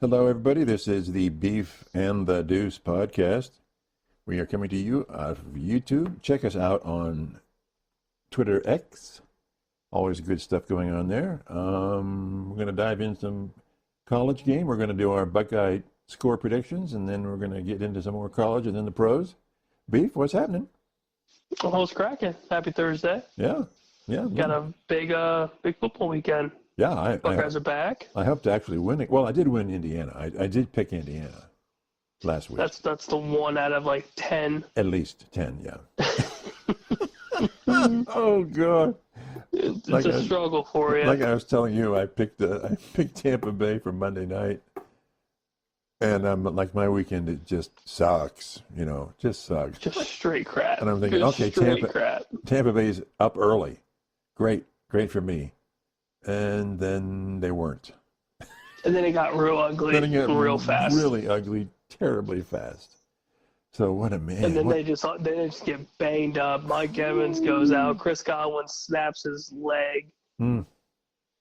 Hello, everybody. This is the Beef and the Deuce podcast. We are coming to you out of YouTube. Check us out on Twitter X. Always good stuff going on there. We're going to dive into some college game. We're going to do our Buckeye score predictions, and then we're going to get into some more college and then the pros. Beef, what's happening? Well, it's cracking. Happy Thursday. Yeah. Got a big football weekend. Yeah, Buckeyes are back. I hope to actually win it. Well, I did win Indiana. I did pick Indiana last week. That's the one out of like 10. At least 10, yeah. Oh, God. It's a struggle for you. Like I was telling you, I picked Tampa Bay for Monday night. And like my weekend, it just sucks, just sucks. Just straight crap. And I'm thinking, just okay, Tampa Bay's up early. Great for me. And then they weren't. And then it got real ugly real fast. Really ugly, terribly fast. So what a man. And then they just get banged up. Mike Evans goes out. Chris Godwin snaps his leg. And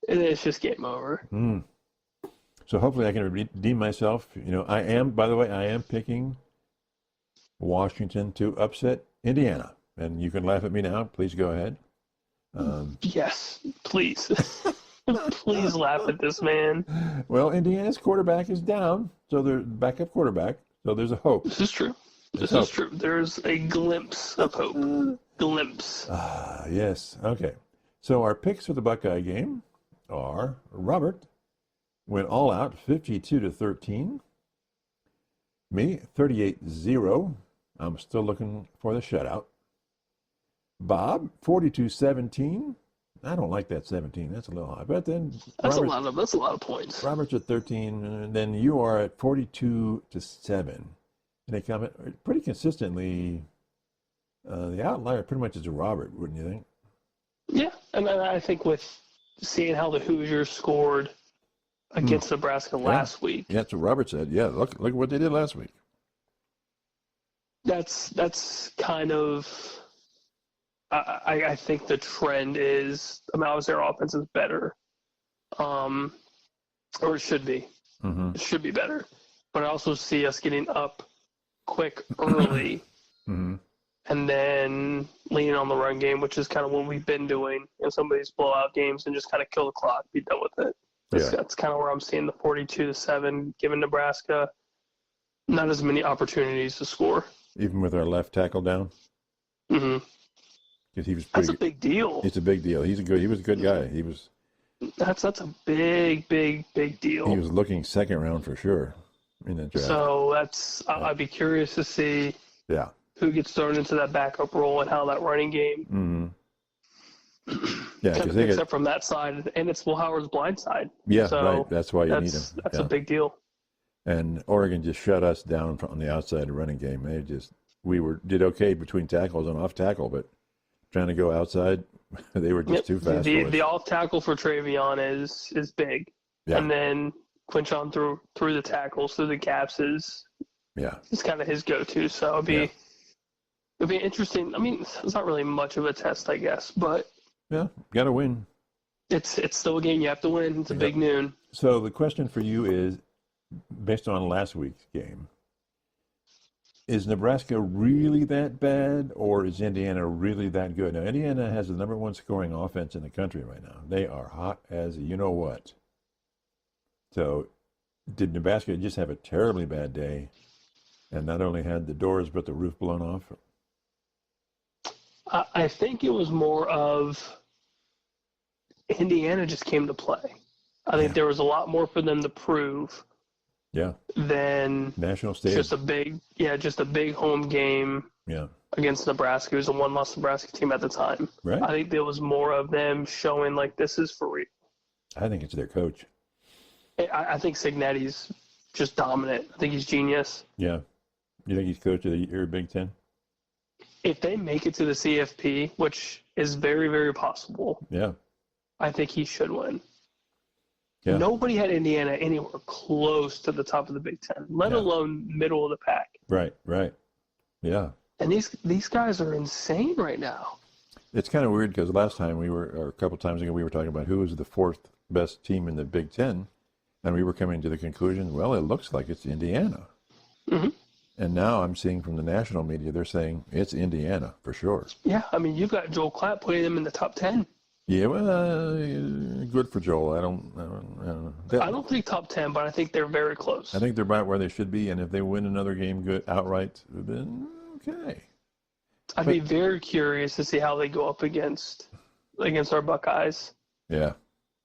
then it's just game over. So hopefully I can redeem myself. I am picking Washington to upset Indiana. And you can laugh at me now. Please go ahead. Yes, please. Please laugh at this man. Well, Indiana's quarterback is down, so they're backup quarterback, so there's a hope. This is true. This is true. There's a glimpse of hope. Glimpse. Yes. Okay. So our picks for the Buckeye game are Robert went all out 52-13. Me 38-0. I'm still looking for the shutout. Bob 42-17. I don't like that 17. That's a little high. But then that's a lot of points. Robert's at 13, and then you are at 42-7. And they come pretty consistently. The outlier pretty much is Robert, wouldn't you think? Yeah, and I think with seeing how the Hoosiers scored against Nebraska last week. Yeah, that's what Robert said. Yeah, look at what they did last week. That's kind of. I think the trend is, obviously our offense is better, or it should be. It should be better. But I also see us getting up quick early and then leaning on the run game, which is kind of what we've been doing in some of these blowout games, and just kind of kill the clock, be done with it. That's kind of where I'm seeing the 42-7, giving Nebraska not as many opportunities to score. Even with our left tackle down? That's a big deal. It's a big deal. He was a good guy. That's a big deal. He was looking second round for sure in that draft. So I'd be curious to see who gets thrown into that backup role and how that running game kind of picks up from that side, and it's Will Howard's blind side. Yeah, so right. That's why you need him. That's a big deal. And Oregon just shut us down on the outside running game. We did okay between tackles and off tackle, but trying to go outside, they were just too fast. The off tackle for Travion is big, and then Quinchon through the tackles, through the gaps is kind of his go-to. So it'd be interesting. It's not really much of a test, I guess, but got to win. It's still a game you have to win. It's a big noon. So the question for you is, based on last week's game, is Nebraska really that bad, or is Indiana really that good? Now, Indiana has the number one scoring offense in the country right now. They are hot as you-know-what. So did Nebraska just have a terribly bad day and not only had the doors but the roof blown off? I think it was more of Indiana just came to play. I think there was a lot more for them to prove. Than national stage. Just a big home game against Nebraska, who's a one-loss Nebraska team at the time. Right. I think there was more of them showing like this is for real. I think it's their coach. I think Cignetti's just dominant. I think he's genius. Yeah. You think he's coach of the year Big Ten? If they make it to the CFP, which is very, very possible, I think he should win. Yeah. Nobody had Indiana anywhere close to the top of the Big Ten, let alone middle of the pack. Right. Yeah. And these guys are insane right now. It's kind of weird because last time or a couple times ago, we were talking about who was the fourth best team in the Big Ten, And we were coming to the conclusion, well, it looks like it's Indiana. Mm-hmm. And now I'm seeing from the national media, they're saying it's Indiana for sure. Yeah, I mean, you've got Joel Klatt putting them in the top 10. Yeah, well, good for Joel. I don't know. I don't think top 10, but I think they're very close. I think they're right where they should be, and if they win another game good outright, then okay. I'd be very curious to see how they go up against our Buckeyes. Yeah.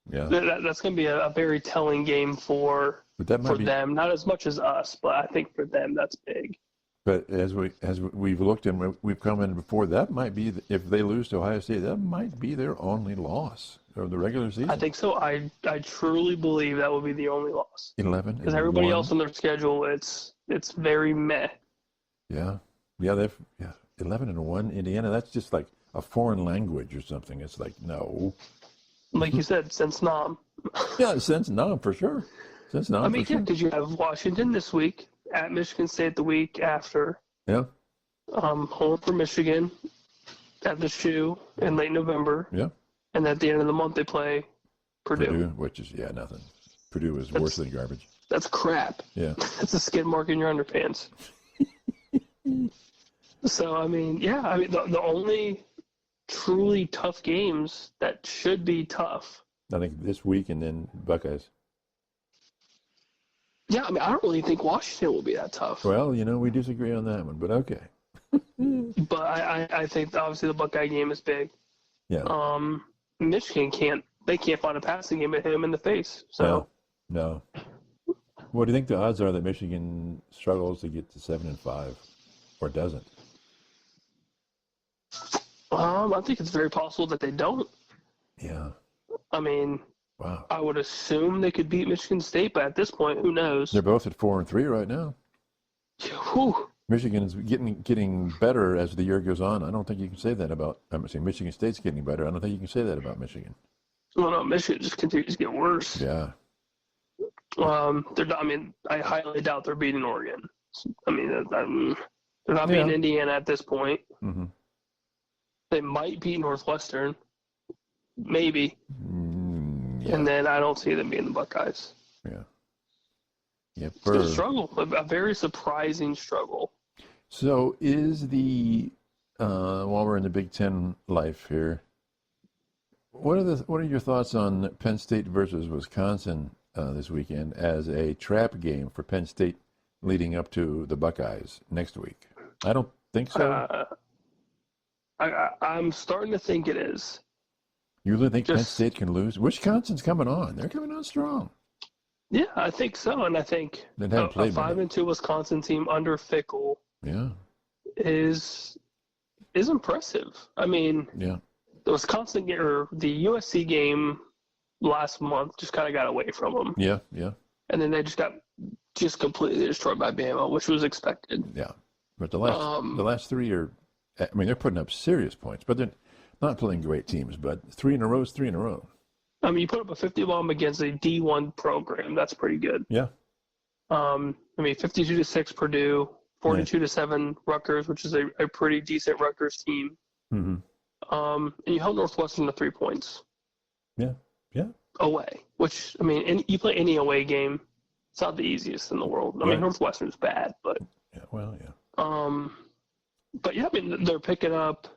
That's going to be a very telling game for them. Not as much as us, but I think for them that's big. But as we've looked and we've commented before, that might be, if they lose to Ohio State, that might be their only loss of the regular season. I think so. I truly believe that will be the only loss. 11 because everybody else on their schedule, it's very meh. Yeah, 11-1 Indiana. That's just like a foreign language or something. It's like no. Like you said, since Nam. Yeah, since Nam for sure. Since Nam. I mean, because you have Washington this week, at Michigan State the week after. Yeah. Home for Michigan at the Shoe in late November. Yeah. And at the end of the month they play Purdue. Which is nothing. Purdue is worse than garbage. That's crap. Yeah. That's a skid mark in your underpants. So the only truly tough games that should be tough. I think this week and then Buckeyes. Yeah, I don't really think Washington will be that tough. Well, we disagree on that one, but okay. But I think obviously the Buckeye game is big. Yeah. Michigan can't find a passing game and hit him in the face. So no. What do you think the odds are that Michigan struggles to get to 7-5 or doesn't? I think it's very possible that they don't. Yeah. Wow. I would assume they could beat Michigan State, but at this point, who knows? They're both at 4-3 right now. Whew. Michigan is getting better as the year goes on. I don't think you can say that about. I'm saying Michigan State's getting better. I don't think you can say that about Michigan. Well, no, Michigan just continues to get worse. Yeah. I highly doubt they're beating Oregon. They're not beating Indiana at this point. Mm-hmm. They might beat Northwestern, maybe. Yeah. And then I don't see them being the Buckeyes. Yeah. Yep. It's a struggle, a very surprising struggle. So is the while we're in the Big Ten life here, what are your thoughts on Penn State versus Wisconsin this weekend as a trap game for Penn State leading up to the Buckeyes next week? I don't think so. I'm starting to think it is. You really think Penn State can lose? Wisconsin's coming on. They're coming on strong. Yeah, I think so. And I think a 5-2 Wisconsin team under Fickle is impressive. The Wisconsin or the USC game last month just kind of got away from them. Yeah. And then they just got completely destroyed by Bama, which was expected. Yeah. But the last three are, they're putting up serious points, but they're not playing great teams, but 3 in a row is 3 in a row. You put up a 50 bomb against a D1 program. That's pretty good. Yeah. 52-6 Purdue, 42-7 Rutgers, which is a pretty decent Rutgers team. Mm-hmm. And you held Northwestern to 3 points. Yeah. Away, which, you play any away game, it's not the easiest in the world. Northwestern's bad, but. Yeah, well, yeah. But yeah, they're picking up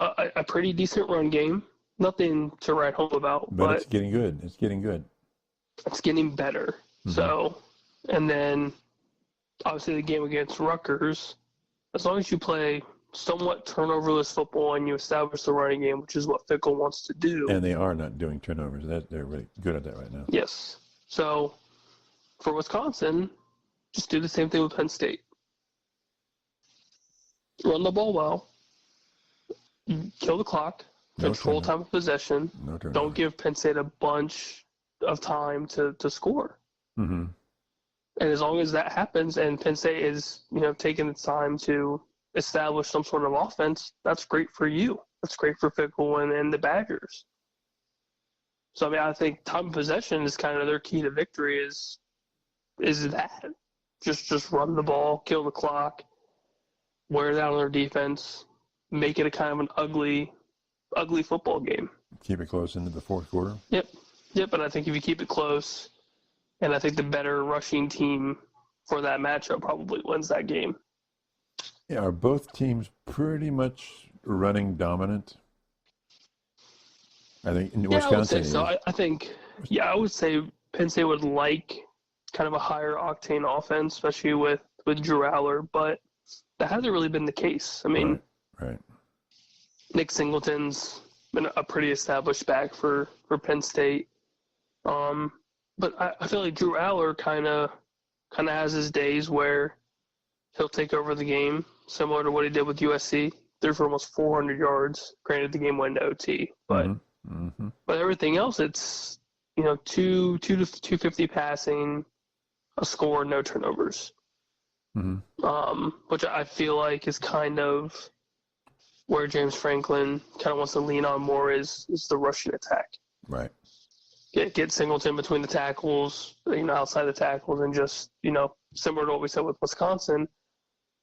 a pretty decent run game. Nothing to write home about. But it's getting good. It's getting good. It's getting better. Mm-hmm. So, and then obviously the game against Rutgers, as long as you play somewhat turnoverless football and you establish the running game, which is what Fickle wants to do. And they are not doing turnovers. They're really good at that right now. Yes. So for Wisconsin, just do the same thing with Penn State. Run the ball well. Kill the clock. Control time of possession. Don't give Penn State a bunch of time to score. Mm-hmm. And as long as that happens and Penn State is, taking the time to establish some sort of offense, that's great for you. That's great for Fickle and the Badgers. So, I think time of possession is kind of their key to victory is that. Just run the ball, kill the clock, wear down their defense, make it a kind of an ugly football game. Keep it close into the fourth quarter. Yep. And I think if you keep it close, And I think the better rushing team for that matchup probably wins that game. Yeah, are both teams pretty much running dominant? I think in Wisconsin. I would say so. I think, I would say Penn State would like kind of a higher octane offense, especially with Drew Aller, but that hasn't really been the case. I mean, right. Nick Singleton's been a pretty established back for Penn State. But I feel like Drew Aller kind of has his days where he'll take over the game, similar to what he did with USC. Threw for almost 400 yards. Granted, the game went to OT, but but everything else, it's 2 to 250 passing, a score, no turnovers. Which I feel like is kind of where James Franklin kind of wants to lean on more is the rushing attack. Right. Get Singleton between the tackles, outside the tackles, and just, similar to what we said with Wisconsin,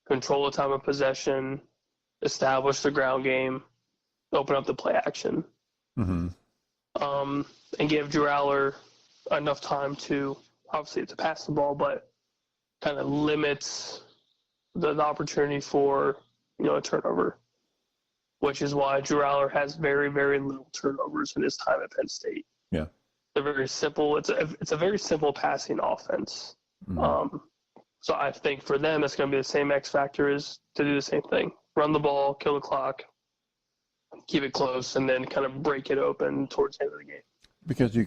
control the time of possession, establish the ground game, open up the play action. And give Drew Aller enough time to, obviously, to pass the ball, but kind of limits the opportunity for, a turnover, which is why Drew Aller has very, very little turnovers in his time at Penn State. Yeah. They're very simple. It's a very simple passing offense. So I think for them, it's going to be the same X factor is to do the same thing. Run the ball, kill the clock, keep it close, and then kind of break it open towards the end of the game. Because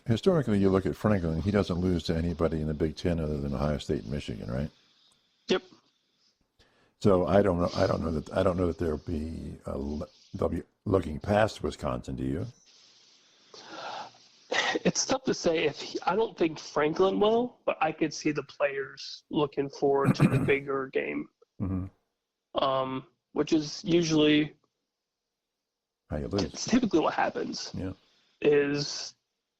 historically, you look at Franklin, he doesn't lose to anybody in the Big Ten other than Ohio State and Michigan, right? Yep. So I don't know that they'll be looking past Wisconsin. Do you? It's tough to say. I don't think Franklin will, but I could see the players looking forward to the bigger game, which is usually how you lose. It's typically what happens. Yeah. Is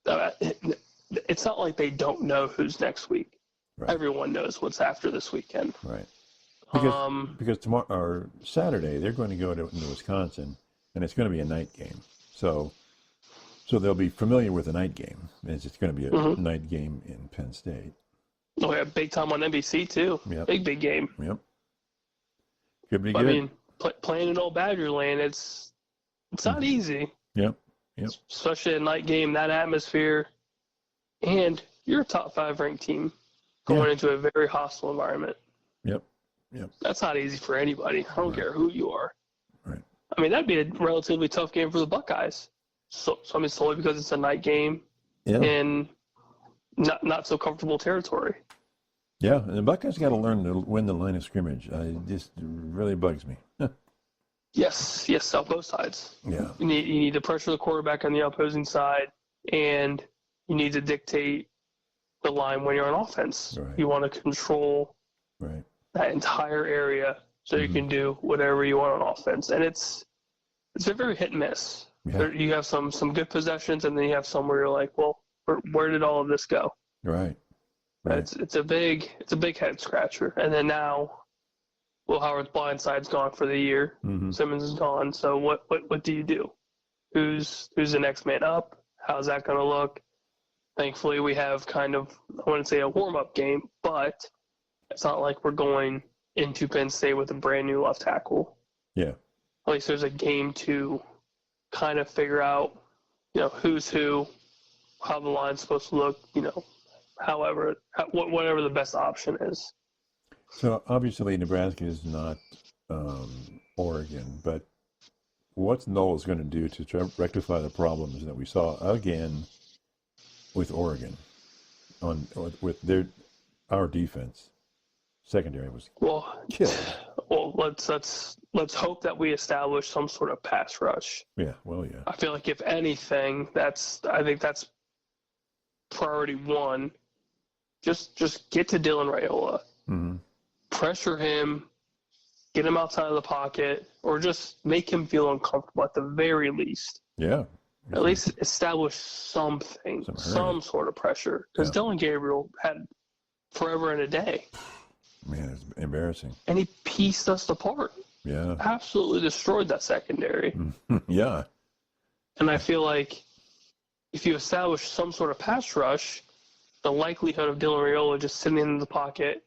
it's not like they don't know who's next week. Right. Everyone knows what's after this weekend. Right. Because tomorrow or Saturday they're going to go into Wisconsin, and it's going to be a night game. So they'll be familiar with the night game. It's going to be a night game in Penn State. Oh yeah, big time on NBC too. Yep. Big game. Yep. Could be good. I mean, playing in old Badger Land, it's not easy. Yep. Especially a night game, that atmosphere, and you're a top 5 ranked team going into a very hostile environment. Yep. That's not easy for anybody. I don't care who you are. Right. I mean, that'd be a relatively tough game for the Buckeyes. So I mean, solely because it's a night game in not so comfortable territory. Yeah, and the Buckeyes got to learn to win the line of scrimmage. It just really bugs me. Yes, on both sides. Yeah. You need to pressure the quarterback on the opposing side, and you need to dictate the line when you're on offense. Right. You want to control that entire area so you can do whatever you want on offense. And it's a very hit and miss. Yeah. You have some good possessions, and then you have some where you're like, well, where did all of this go? Right. It's a big head scratcher. And then now, Will Howard's blind side's gone for the year. Simmons is gone. So what do you do? Who's the next man up? How's that going to look? Thankfully, we have kind of, I wouldn't say a warm-up game, but it's not like we're going into Penn State with a brand new left tackle. Yeah. At least there's a game to kind of figure out, who's who, how the line's supposed to look, whatever the best option is. So obviously Nebraska is not Oregon, but what's Knowles going to do to try to rectify the problems that we saw again with Oregon with our defense? Secondary was killed. Well, let's hope that we establish some sort of pass rush. Yeah. I feel like if anything, I think that's priority one. Just get to Dylan Raiola. Pressure him, get him outside of the pocket, or just make him feel uncomfortable at the very least. Yeah. At least establish something, some sort of pressure. Because Dylan Gabriel had forever and a day. Man, it's embarrassing. And he pieced us apart. Yeah. Absolutely destroyed that secondary. Yeah. And I feel like if you establish some sort of pass rush, the likelihood of Dylan Raiola just sitting in the pocket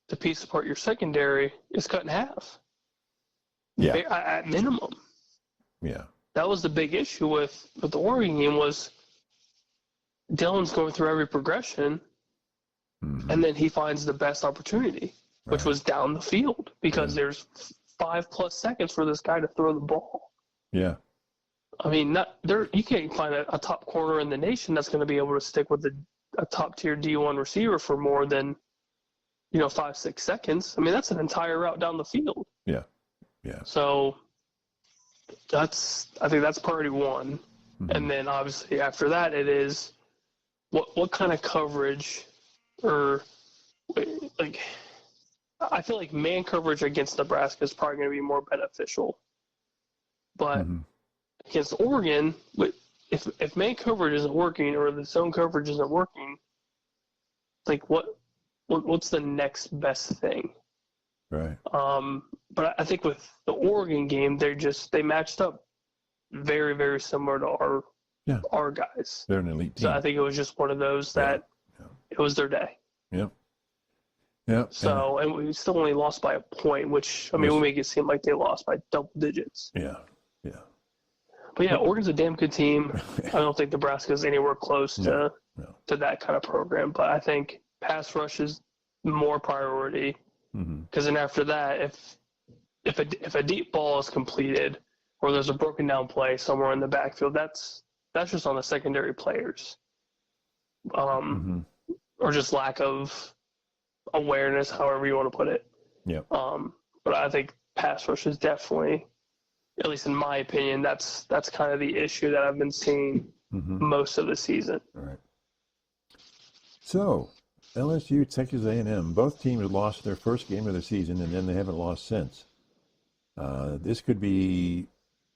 to piece apart your secondary is cut in half. Yeah. At minimum. Yeah. That was the big issue with the Oregon game was Dylan's going through every progression, and then he finds the best opportunity, which was down the field because there's 5+ seconds for this guy to throw the ball. Yeah. I mean, you can't find a top corner in the nation that's going to be able to stick with a top-tier D1 receiver for more than, 5-6 seconds. I mean, that's an entire route down the field. Yeah. Yeah. So I think that's priority one. And then obviously after that it is what kind of coverage or like I feel like man coverage against Nebraska is probably going to be more beneficial. But against Oregon, if man coverage isn't working or the zone coverage isn't working, like what's the next best thing? Right. But I think with the Oregon game, they matched up very, very similar to our guys. They're an elite team. So I think it was just one of those that it was their day. Yeah. Yeah. So, and we still only lost by a point, which, I mean, we make it seem like they lost by double digits. Yeah. Yeah. But yeah, Oregon's a damn good team. I don't think Nebraska's anywhere close to that kind of program. But I think pass rush is more priority. Because then after that, if a deep ball is completed or there's a broken down play somewhere in the backfield, that's just on the secondary players, or just lack of awareness, however you want to put it. Yeah. But I think pass rush is definitely, at least in my opinion, that's kind of the issue that I've been seeing most of the season. All right. So, LSU, Texas A&M, both teams lost their first game of the season, and then they haven't lost since. This could be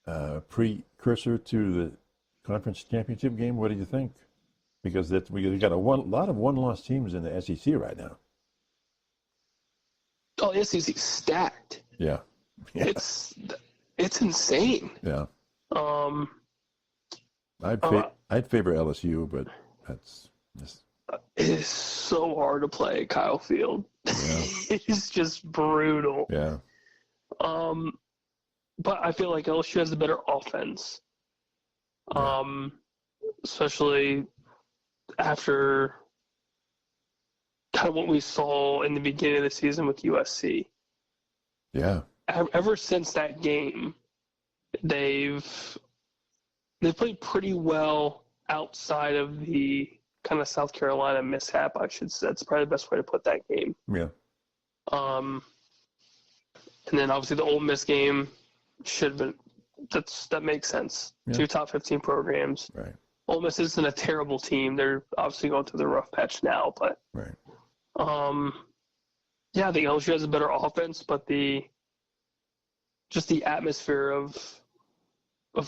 a precursor to the conference championship game. What do you think? Because we got a lot of one-loss teams in the SEC right now. Oh, the SEC's stacked. Yeah. It's insane. Yeah. I'd favor LSU, but that's just. It is so hard to play at Kyle Field. Yeah. It's just brutal. Yeah. But I feel like LSU has a better offense. Especially after kind of what we saw in the beginning of the season with USC. Yeah. Ever since that game, they've played pretty well outside of the kind of South Carolina mishap, I should say. That's probably the best way to put that game. Yeah. And then obviously the Ole Miss game should have been that makes sense. Yeah. 2 top 15 programs. Right. Ole Miss isn't a terrible team. They're obviously going through the rough patch now, but right. Yeah, I think LSU has a better offense, but the atmosphere of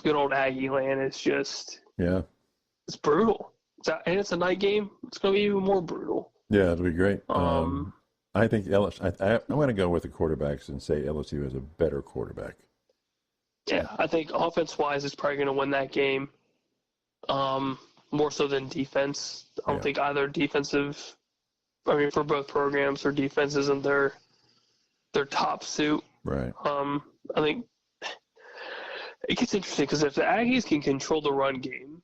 good old Aggie land is just it's brutal. And it's a night game. It's going to be even more brutal. Yeah, it'll be great. I think LSU. I'm going to go with the quarterbacks and say LSU has a better quarterback. Yeah, I think offense-wise, it's probably going to win that game. More so than defense. I don't think either defensive. I mean, for both programs, their defense isn't their top suit. Right. I think it gets interesting because if the Aggies can control the run game,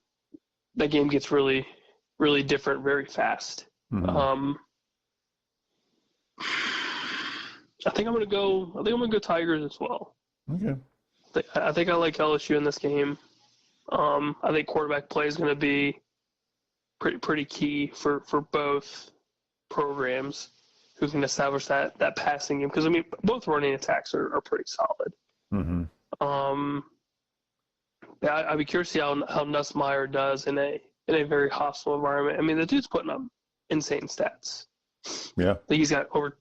that game gets really, really different very fast. I think I'm gonna go Tigers as well. Okay. I think I like LSU in this game. I think quarterback play is going to be pretty key for both programs who can establish that passing game. Because, I mean, both running attacks are pretty solid. I'd be curious to see how Nussmeier does in a very hostile environment. I mean, the dude's putting up insane stats. Yeah. I think he's got over,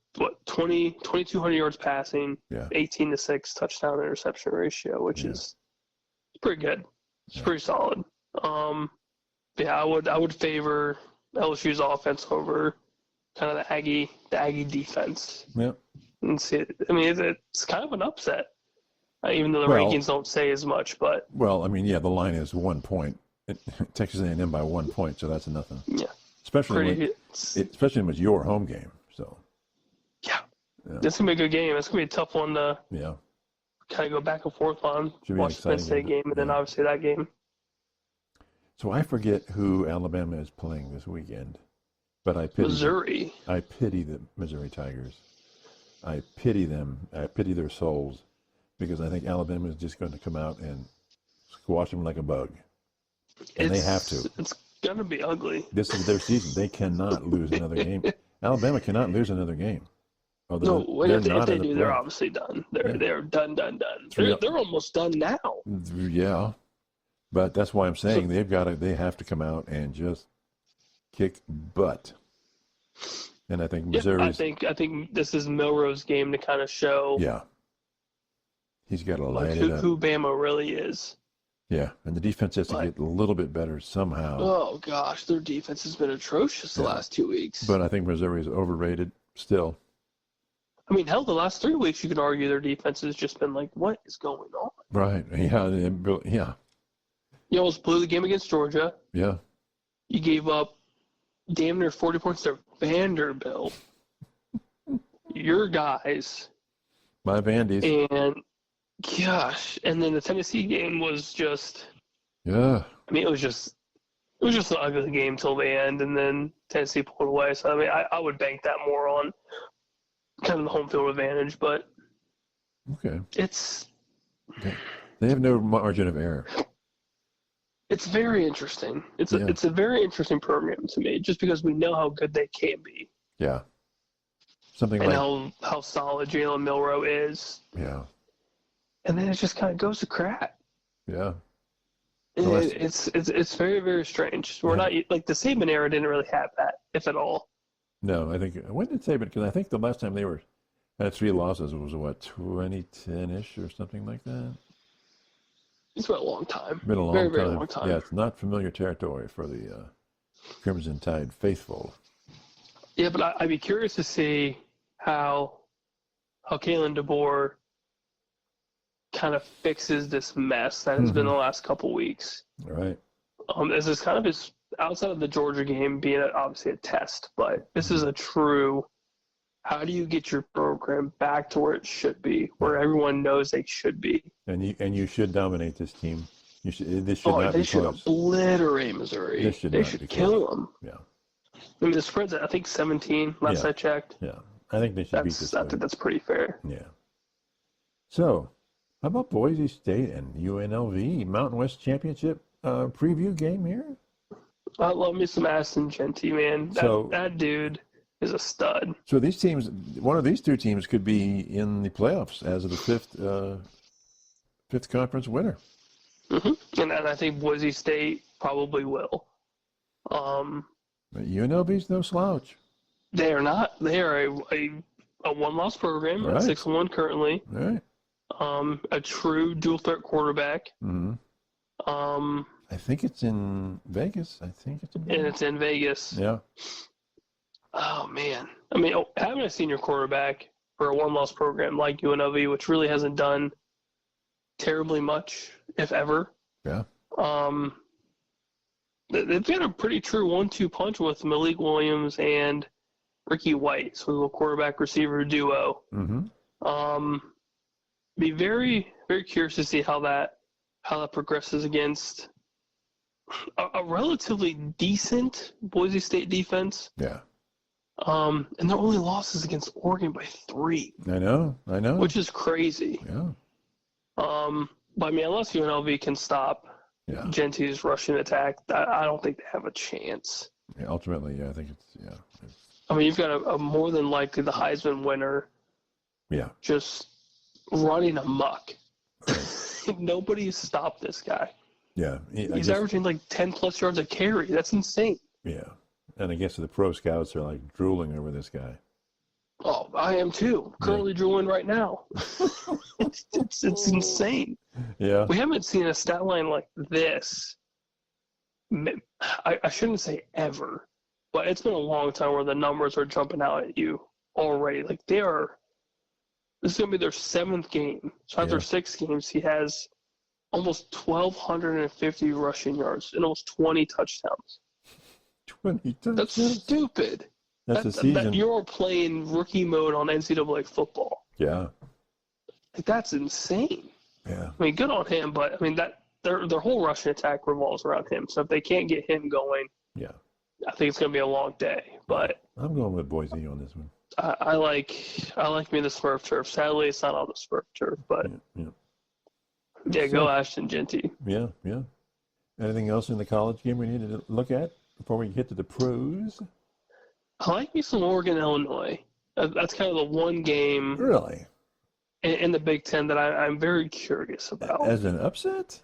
2,200 yards passing, 18-6 touchdown interception ratio, which is pretty good. It's pretty solid. I would favor LSU's offense over kind of the Aggie defense. Yeah. And see, I mean, it's kind of an upset, even though the rankings don't say as much. But the line is 1 point. Texas A&M by 1 point, so that's nothing. Yeah. especially when it was your home game. So yeah, this is gonna be a good game. It's gonna be a tough one to kind of go back and forth on. Watch the Penn State game and then obviously that game. So I forget who Alabama is playing this weekend, but I pity Missouri. I pity the Missouri Tigers. I pity them. I pity their souls because I think Alabama is just going to come out and squash them like a bug. And they have to. It's going to be ugly. This is their season. They cannot lose another game. Alabama cannot lose another game. If they do, they're obviously done. They're done. They're almost done now. Yeah. But that's why I'm saying they have to come out and just kick butt. And I think Missouri. I think this is Milroe's game to kind of show. Yeah. He's got to light it up. Who Bama really is. Yeah, and the defense has to get a little bit better somehow. Oh gosh, their defense has been atrocious the last 2 weeks. But I think Missouri is overrated still. I mean, hell, the last 3 weeks you could argue their defense has just been like, what is going on? Right. Yeah. You almost blew the game against Georgia. Yeah. You gave up damn near 40 points to Vanderbilt. Your guys. My Vandies. And, gosh, and then the Tennessee game was just. Yeah. I mean, it was just an ugly game till the end, and then Tennessee pulled away. So, I mean, I would bank that more on kind of the home field advantage, but they have no margin of error. It's very interesting. It's a very interesting program to me, just because we know how good they can be. Yeah. How solid Jalen Milroe is. Yeah. And then it just kind of goes to crap. Yeah. It's very, very strange. We're not like the Saban era didn't really have that, if at all. No, I think when did Saban? Because I think the last time they had 3 losses was 2010-ish or something like that. It's been a long time. Been a long very, time. very long time. Yeah, it's not familiar territory for the Crimson Tide faithful. Yeah, but I'd be curious to see how Kalen DeBoer kind of fixes this mess that has been the last couple weeks. All right. This is kind of his, outside of the Georgia game being obviously a test, but this is a true, how do you get your program back to where it should be, where everyone knows they should be? And you should dominate this team. This should not be close. They should obliterate Missouri. They should kill them. Yeah. I mean, the spread's at, I think, 17 last I checked. Yeah. I think they should beat this. I think that's pretty fair. Yeah. So, how about Boise State and UNLV Mountain West Championship preview game here? I love me some Aston Genty, man. That dude is a stud. So these teams, one of these two teams could be in the playoffs as of the fifth conference winner. Mm-hmm. And I think Boise State probably will. UNLV's no slouch. They are not. They are a one-loss program at 6-1 currently. Right. A true dual-threat quarterback. Mm-hmm. I think it's in Vegas. And it's in Vegas. Yeah. Oh, man. I mean, having a senior quarterback for a one-loss program like UNLV, which really hasn't done terribly much, if ever. Yeah. They've got a pretty true 1-2 punch with Malik Williams and Ricky White, so a little quarterback-receiver duo. Mm-hmm. Be very, very curious to see how that progresses against a relatively decent Boise State defense. Yeah. And their only loss is against Oregon by 3. I know. Which is crazy. Yeah. But I mean, unless UNLV can stop Genty's rushing attack, I don't think they have a chance. Yeah, ultimately, I think it's. I mean, you've got a more than likely the Heisman winner. Yeah. Just running amok. Nobody's stopped this guy. Yeah. He's averaging like 10+ yards a carry. That's insane. Yeah. And I guess the pro scouts are like drooling over this guy. Oh, I am too. Currently drooling right now. It's insane. Yeah. We haven't seen a stat line like this. I shouldn't say ever, but it's been a long time where the numbers are jumping out at you already. Like this is going to be their 7th game. So after 6 games, he has almost 1,250 rushing yards and almost 20 touchdowns. 20 touchdowns. That's stupid. That's a season. You're playing rookie mode on NCAA football. Yeah. Like, that's insane. Yeah. I mean, good on him, but I mean that their whole rushing attack revolves around him. So if they can't get him going, Yeah. I think it's going to be a long day. But I'm going with Boise on this one. I like me the Smurf turf. Sadly, it's not on the Smurf turf, but yeah, go Ashton Genty. Yeah, yeah. Anything else in the college game we need to look at before we get to the pros? I like me some Oregon, Illinois. That's kind of the one game Really? in the Big Ten that I'm very curious about. As an upset?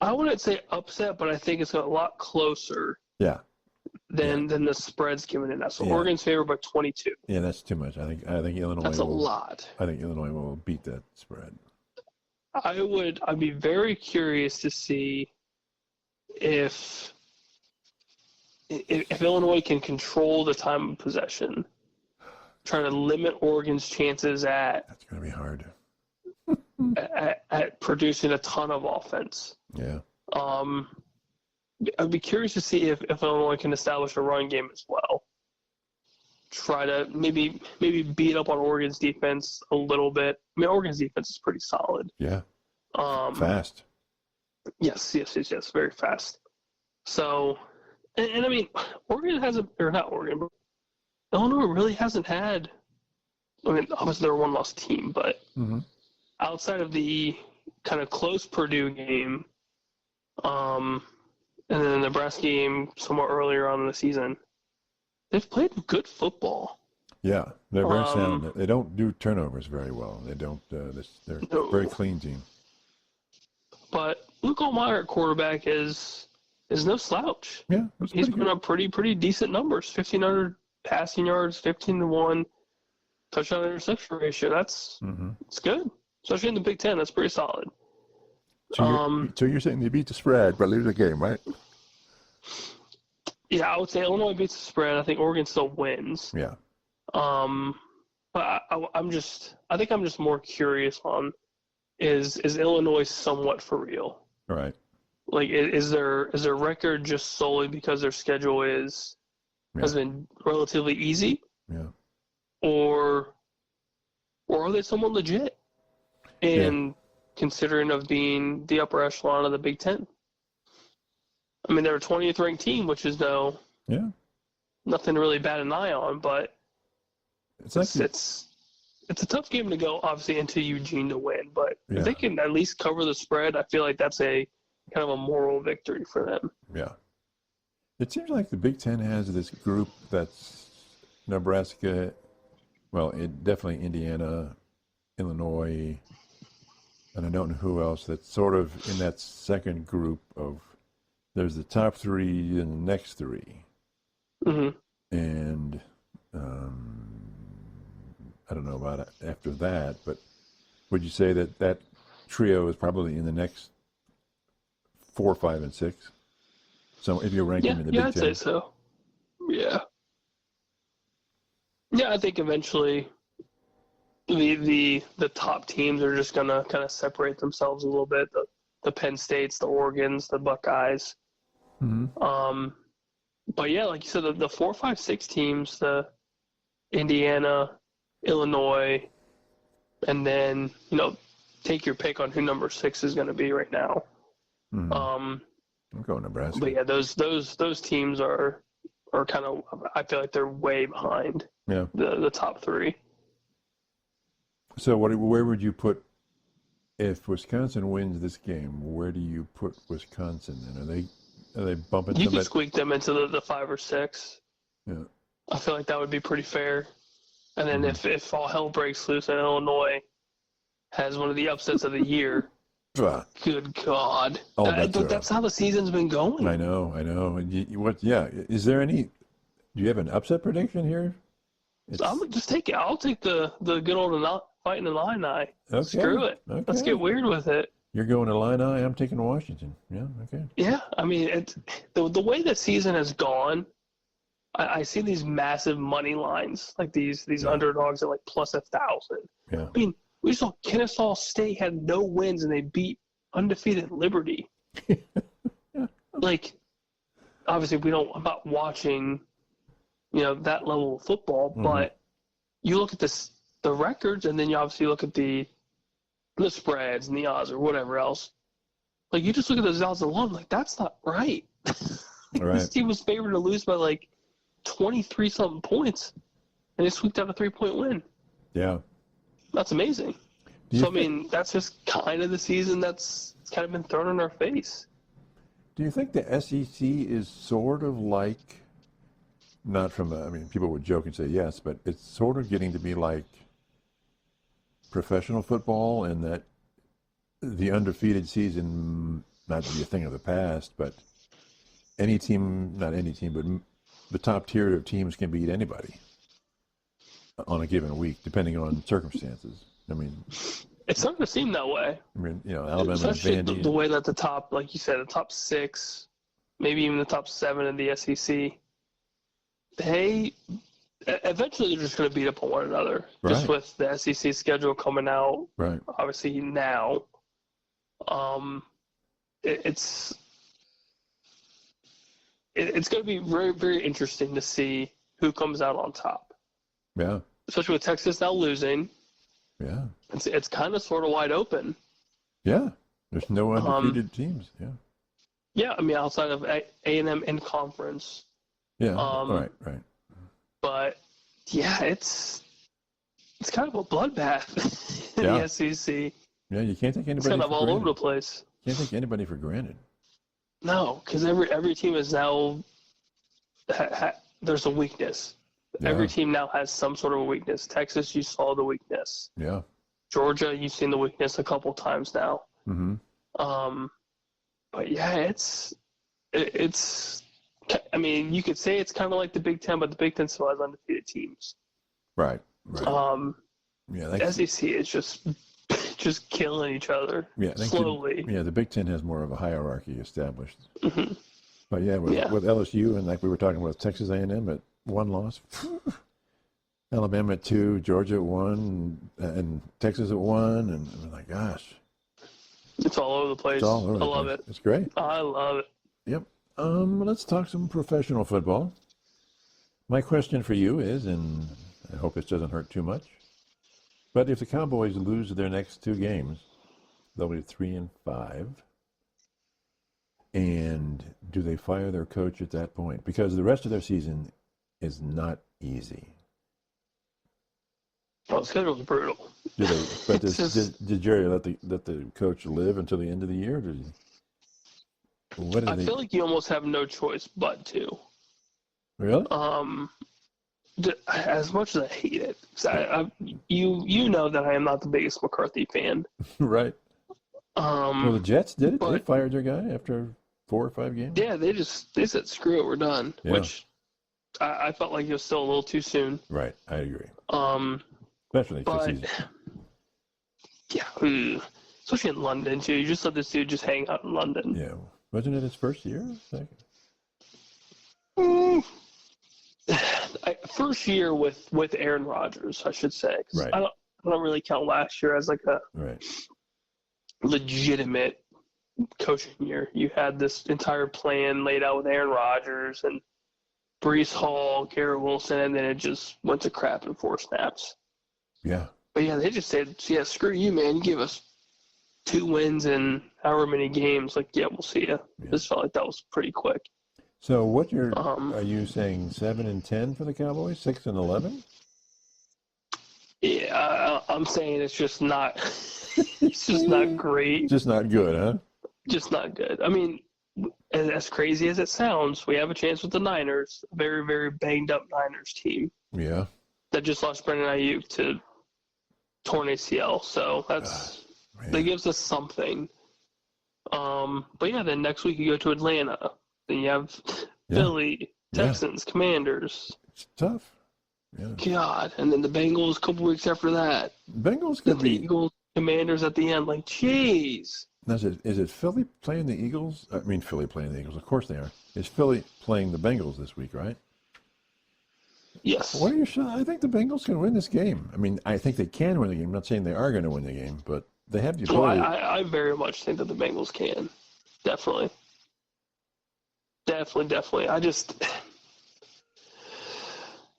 I wouldn't say upset, but I think it's a lot closer. Yeah. Than the spread's given it now. So Oregon's favored by 22. Yeah, that's too much. I think Illinois. That's a lot. I think Illinois will beat that spread. I'd be very curious to see if Illinois can control the time of possession, trying to limit Oregon's chances That's going to be hard. at producing a ton of offense. Yeah. I'd be curious to see if Illinois can establish a run game as well. Try to maybe beat up on Oregon's defense a little bit. I mean, Oregon's defense is pretty solid. Yeah. Fast. Yes, very fast. So, and I mean, Oregon hasn't, or not Oregon, but Illinois really hasn't had. I mean, obviously they're a one-loss team, but outside of the kind of close Purdue game, and then the Nebraska game somewhat earlier on in the season, they've played good football. Yeah, they're very sound. They don't do turnovers very well. They don't. They're a very clean team. But Luke Allmeyer at quarterback is no slouch. Yeah, he's putting up pretty decent numbers. 1,500 passing yards, 15-1 touchdown interception ratio. That's it's good, especially in the Big Ten. That's pretty solid. So you're saying they beat the spread but lose the game, right? Yeah, I would say Illinois beats the spread. I think Oregon still wins. Yeah. But I think I'm just more curious on is Illinois somewhat for real? Right. Like, is their record just solely because their schedule has been relatively easy? Yeah. Or are they somewhat legit? And considering of being the upper echelon of the Big Ten. I mean, they're a 20th ranked team, which is nothing to really bat an eye on, but it's a tough game to go, obviously, into Eugene to win. But if they can at least cover the spread, I feel like that's a kind of a moral victory for them. Yeah. It seems like the Big Ten has this group that's Nebraska, definitely Indiana, Illinois, and I don't know who else, that's sort of in that second group of there's the top three and the next three. And I don't know about it after that, but would you say that trio is probably in the next 4, 5, and 6? So if you're ranking in the Big Ten? Yeah, I'd say so. Yeah. Yeah, I think eventually the top teams are just gonna kind of separate themselves a little bit. The Penn States, the Oregons, the Buckeyes. But yeah, like you said, the 4, 5, 6 teams, the Indiana, Illinois, and then take your pick on who number 6 is going to be right now. I'm going Nebraska. But yeah, those teams are kind of, I feel like they're way behind the top 3. So where would you put, if Wisconsin wins this game, where do you put Wisconsin? And are they bumping? You could squeak them into the 5 or 6. Yeah. I feel like that would be pretty fair. And then if all hell breaks loose and Illinois has one of the upsets of the year, good God. That's how the season's been going. I know. Is there any, do you have an upset prediction here? I'm gonna just take it. I'll take the good old Fighting Illini. Okay. Screw it. Okay. Let's get weird with it. You're going Illini. I'm taking Washington. Yeah. Okay. Yeah. I mean, the way the season has gone, I see these massive money lines, like these underdogs at like plus 1,000. Yeah. I mean, we saw Kennesaw State had no wins and they beat undefeated Liberty. Like, obviously I'm not watching, that level of football, but you look at the records, and then you obviously look at the spreads and the odds or whatever else. Like, you just look at those odds alone, like, that's not right. Right. This team was favored to lose by like 23-something points, and they squeaked out a 3-point win. Yeah. That's amazing. So, I mean, that's just kind of the season that's kind of been thrown in our face. Do you think the SEC is sort of like, not from, people would joke and say yes, but it's sort of getting to be like professional football, in that the undefeated season, not to be a thing of the past, but not any team, but the top tier of teams can beat anybody on a given week, depending on circumstances. It's starting to seem that way. Alabama, especially and Vandy, the way that the top, like you said, the top 6, maybe even the top 7 of the SEC, they eventually they're just going to beat up on one another. Right. Just with the SEC schedule coming out, right? Obviously now, it's going to be very, very interesting to see who comes out on top. Yeah. Especially with Texas now losing. Yeah. It's kind of sort of wide open. Yeah. There's no undefeated teams. Yeah. Yeah, outside of A&M in conference. Yeah. Right. But yeah, it's kind of a bloodbath in the SEC. Yeah, you can't take anybody. It's kind of all over the place. You can't take anybody for granted. No, because every team is now there's a weakness. Yeah. Every team now has some sort of a weakness. Texas, you saw the weakness. Yeah. Georgia, you've seen the weakness a couple times now. Mm-hmm. But yeah, it's. You could say it's kind of like the Big Ten, but the Big Ten still has undefeated teams. Right. The SEC is just killing each other slowly. The Big Ten has more of a hierarchy established. Mm-hmm. But with LSU, and like we were talking about Texas A&M at 1 loss, Alabama at 2, Georgia at 1, and Texas at 1, and oh my gosh, it's all over the place. I love it. It's great. I love it. Yep. Let's talk some professional football. My question for you is, and I hope this doesn't hurt too much, but if the Cowboys lose their next 2 games, they'll be 3-5. And do they fire their coach at that point? Because the rest of their season is not easy. Well, the schedule's brutal. Did Jerry let the coach live until the end of the year? I feel like you almost have no choice but to. Really? As much as I hate it, you know that I am not the biggest McCarthy fan. Right. Well, the Jets did it. They fired their guy after 4 or 5 games. Yeah, they said screw it, we're done. Yeah. Which I felt like it was still a little too soon. Right, I agree. Especially because especially in London too. You just let this dude just hang out in London. Yeah, wasn't it his first year? First year with Aaron Rodgers, I should say. Right. I don't really count last year as like a legitimate coaching year. You had this entire plan laid out with Aaron Rodgers and Breece Hall, Garrett Wilson, and then it just went to crap in 4 snaps. Yeah. But yeah, they just said, screw you, man. You give us 2 wins in however many games. Like, we'll see you. Yeah. This felt like that was pretty quick. So what are you saying, 7-10 for the Cowboys, 6-11? Yeah, I'm saying it's just not it's just not great. Just not good, huh? Just not good. I mean, as crazy as it sounds, we have a chance with the Niners, a very, very banged up Niners team. Yeah. That just lost Brandon Ayuk to torn ACL. So that gives us something. But yeah, then next week you go to Atlanta. Then you have Philly, Texans, Commanders. It's tough. Yeah. God. And then the Bengals a couple weeks after that. Bengals could be. Eagles, Commanders at the end. Like, jeez. Now, is it Philly playing the Eagles? I mean, Philly playing the Eagles. Of course they are. Is Philly playing the Bengals this week, right? Yes. What are your shots? I think the Bengals can win this game. I mean, I think they can win the game. I'm not saying they are going to win the game, but they have the ability. I very much think that the Bengals can. Definitely. Definitely.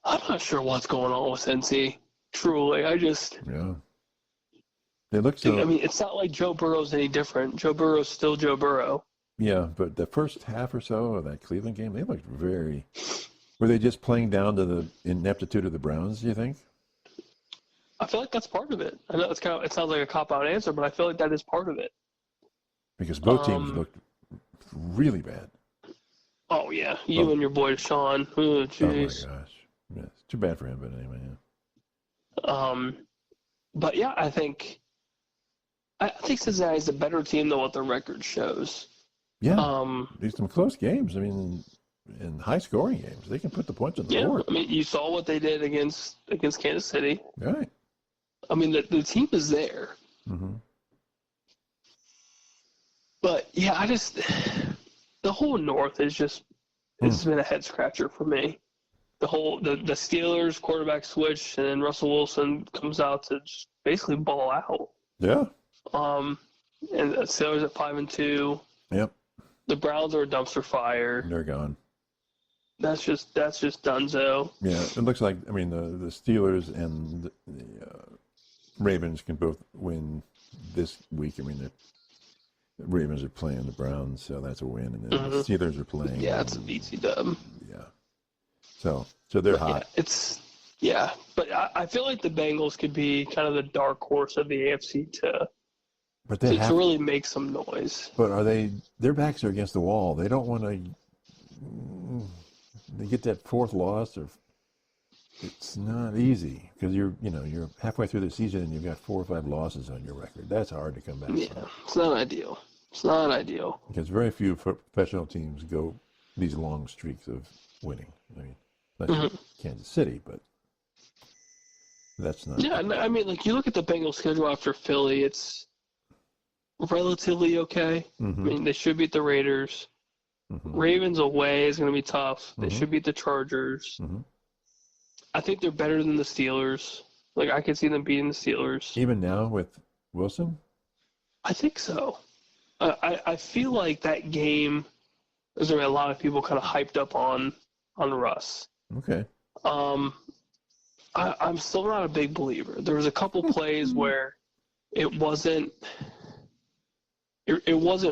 I'm not sure what's going on with NC. Truly, Yeah. They look so. I mean, it's not like Joe Burrow's any different. Joe Burrow's still Joe Burrow. Yeah, but the first half or so of that Cleveland game, they looked very. Were they just playing down to the ineptitude of the Browns, do you think? I feel like that's part of it. I know it sounds like a cop-out answer, but I feel like that is part of it. Because both teams looked really bad. Oh, yeah. You and your boy, Sean. Oh, jeez. Oh, my gosh. Yeah, it's too bad for him, but anyway, yeah. But, yeah, I think Cincinnati's a better team than what the record shows. Yeah. There's some close games. I mean, in high-scoring games, they can put the points on the board. I mean, you saw what they did against Kansas City. Right. I mean, the team is there. Mm-hmm. But, yeah, the whole North is just it's been a head-scratcher for me. The Steelers quarterback switch, and then Russell Wilson comes out to just basically ball out. Yeah. And the Steelers at 5-2. Yep. The Browns are a dumpster fire. They're gone. That's just donezo. Yeah, it looks like, I mean, the Steelers and the Ravens can both win this week. I mean, the Ravens are playing the Browns, so that's a win. And then the Steelers are playing. Yeah, it's an easy dub. Yeah. So they're hot. Yeah, but I feel like the Bengals could be kind of the dark horse of the AFC to really make some noise. But their backs are against the wall. They don't want to. They get that fourth loss, or it's not easy because you're halfway through the season and you've got 4 or 5 losses on your record. That's hard to come back from. It's not ideal. Because very few professional teams go these long streaks of winning. I mean, that's Kansas City, but that's not. Yeah, I mean, like you look at the Bengals schedule after Philly, it's relatively okay. Mm-hmm. I mean, they should beat the Raiders. Mm-hmm. Ravens away is going to be tough. They should beat the Chargers. Mm-hmm. I think they're better than the Steelers. Like, I could see them beating the Steelers. Even now with Wilson? I think so. I feel like that game, there's going to be a lot of people kind of hyped up on Russ. Okay. I'm still not a big believer. There was a couple plays where it wasn't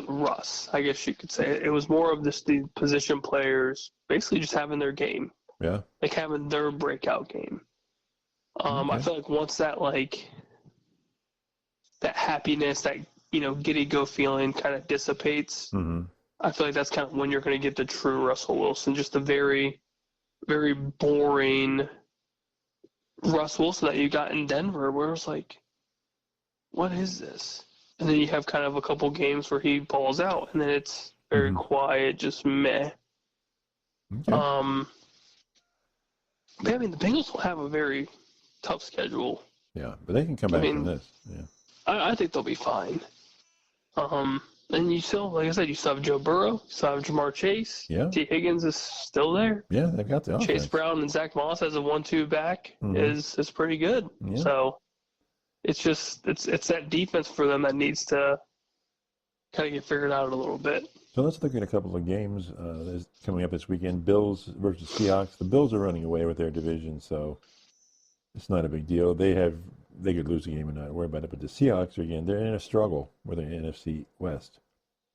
Russ, I guess you could say. It was more of the position players basically just having their game. Yeah. Like having their breakout game. Okay. I feel like once that happiness, that, giddy go feeling kind of dissipates, I feel like that's kind of when you're going to get the true Russell Wilson, just a very, very boring Russ Wilson that you got in Denver where it was like, what is this? And then you have kind of a couple games where he balls out, and then it's very quiet, just meh. Okay. But I mean, the Bengals will have a very tough schedule. Yeah, but they can come back from this. Yeah, I think they'll be fine. And you still, like I said, you still have Joe Burrow, you still have Jamar Chase. Yeah. T. Higgins is still there. Yeah, they've got the offense. Chase Brown and Zach Moss as a 1-2 back is pretty good. Yeah. So it's just it's that defense for them that needs to kind of get figured out a little bit. So let's look at a couple of games that's coming up this weekend. Bills versus Seahawks. The Bills are running away with their division, so it's not a big deal. They could lose a game and not worry about it. But the Seahawks they're in a struggle with the NFC West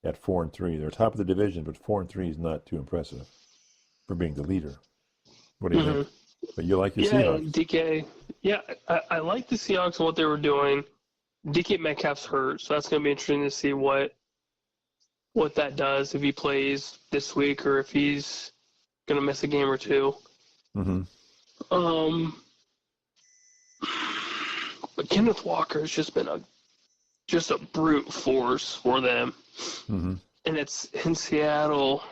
at 4-3. They're top of the division, but 4-3 is not too impressive for being the leader. What do you think? But you like the Seahawks? DK. Yeah, I like the Seahawks and what they were doing. DK Metcalf's hurt, so that's going to be interesting to see what that does if he plays this week or if he's going to miss a game or two. But Kenneth Walker has just been a brute force for them. And it's in Seattle,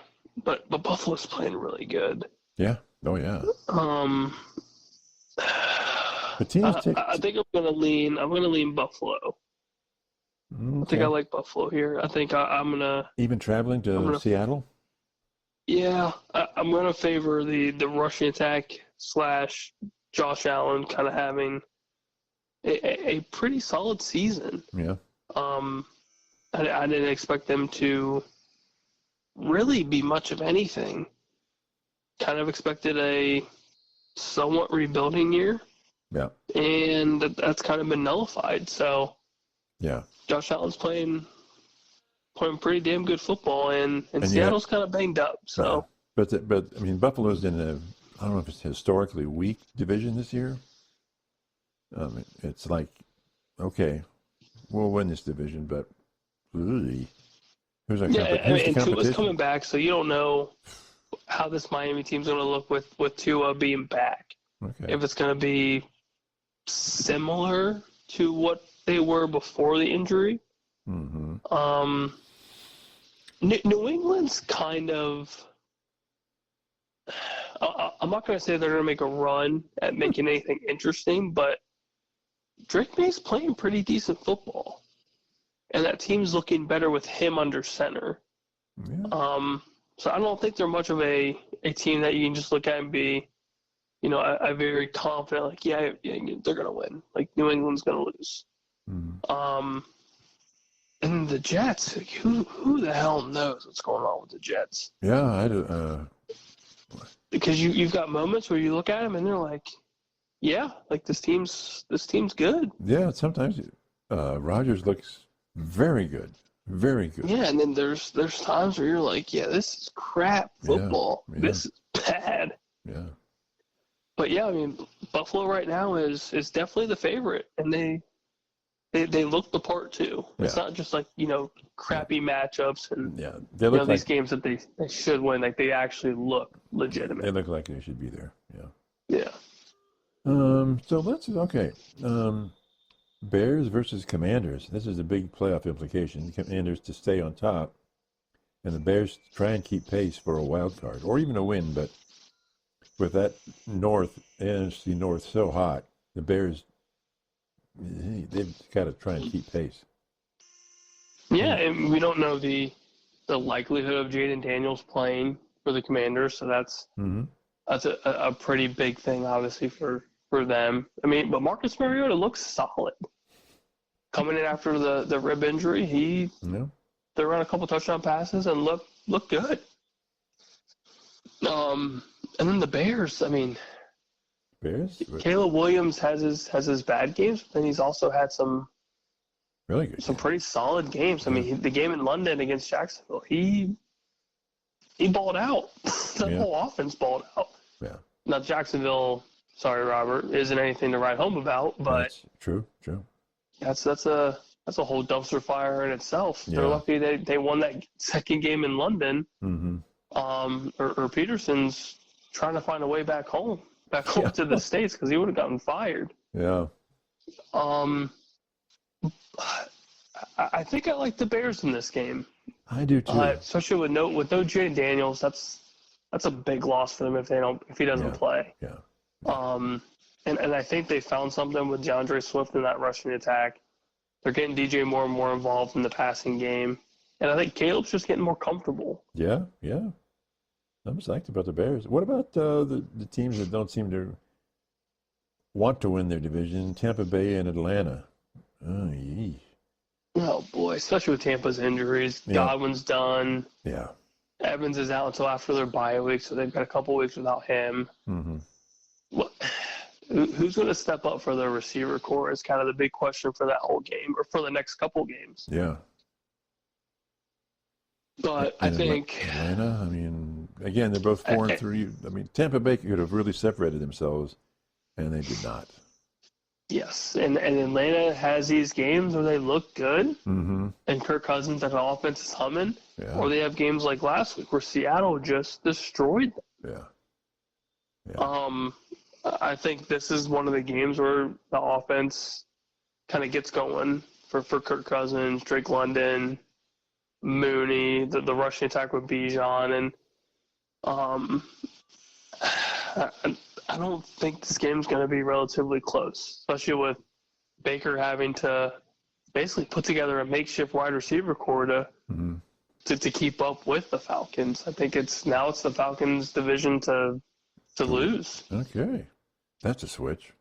but Buffalo's playing really good. Yeah. Oh, yeah. I think I'm going to lean Buffalo. Okay. I think I like Buffalo here. I think I'm going to... Even traveling to Seattle? Yeah. I'm going to favor the rushing attack / Josh Allen kind of having a pretty solid season. Yeah. I didn't expect them to really be much of anything. Kind of expected a somewhat rebuilding year. Yeah. And that's kind of been nullified. So Yeah. Josh Allen's playing pretty damn good football, and Seattle's kind of banged up. So, but I mean, Buffalo's in I don't know if it's a historically weak division this year. It's like, okay, we'll win this division, but really, who's our and competition? Tua's coming back, so you don't know how this Miami team's going to look with Tua being back. Okay. If it's going to be similar to what they were before the injury. Mm-hmm. New England's kind of. I'm not going to say they're going to make a run at making anything interesting, but Drake May's playing pretty decent football, and that team's looking better with him under center. Yeah. So I don't think they're much of a team that you can just look at and be, a very confident, like, yeah, they're going to win. Like, New England's going to lose. Mm-hmm. And the Jets, who the hell knows what's going on with the Jets? Yeah, I do. Because you've got moments where you look at them and they're like, yeah, like this team's good. Yeah, sometimes Rodgers looks very good. Very good. Yeah, and then there's times where you're like, yeah, this is crap football. Yeah. This is bad. Yeah. But yeah, I mean, Buffalo right now is definitely the favorite, and they look the part too. It's not just like, crappy matchups and they look like these games that they should win. Like, they actually look legitimate. They look like they should be there. Yeah. Yeah. So okay. Bears versus Commanders. This is a big playoff implication. The Commanders to stay on top, and the Bears try and keep pace for a wild card or even a win. But with that NFC North so hot, the Bears, they've got to try and keep pace. Yeah, and we don't know the likelihood of Jaden Daniels playing for the Commanders, so that's a pretty big thing, obviously, for them. I mean, but Marcus Mariota looks solid. Coming in after the rib injury, he threw around a couple touchdown passes and looked good. And then the Bears, I mean, Caleb Williams has his bad games, but then he's also had some really good, some pretty solid games. I mean, the game in London against Jacksonville, he balled out. The whole offense balled out. Yeah. Now Jacksonville, sorry Robert, isn't anything to write home about, but that's true. That's a whole dumpster fire in itself. Yeah. They're lucky they won that second game in London. Or Peterson's trying to find a way back home to the States, because he would have gotten fired. Yeah. I think I like the Bears in this game. I do too. Especially with no Jaden Daniels, that's a big loss for them if he doesn't play. Yeah. And I think they found something with DeAndre Swift in that rushing attack. They're getting DJ more and more involved in the passing game. And I think Caleb's just getting more comfortable. Yeah. I'm psyched about the Bears. What about the teams that don't seem to want to win their division? Tampa Bay and Atlanta. Oh, boy, especially with Tampa's injuries. Yeah. Godwin's done. Yeah. Evans is out until after their bye week, so they've got a couple weeks without him. Who's going to step up for their receiver core is kind of the big question for that whole game, or for the next couple games. Yeah. But I think Atlanta, I mean, again, they're both 4-3. I mean, Tampa Bay could have really separated themselves, and they did not. Yes, and Atlanta has these games where they look good, and Kirk Cousins and the offense is humming, or they have games like last week where Seattle just destroyed them. Yeah. I think this is one of the games where the offense kind of gets going for Kirk Cousins, Drake London, Mooney, the rushing attack with Bijan, and I don't think this game's going to be relatively close, especially with Baker having to basically put together a makeshift wide receiver core to keep up with the Falcons. I think it's the Falcons' division to lose. Okay. That's a switch.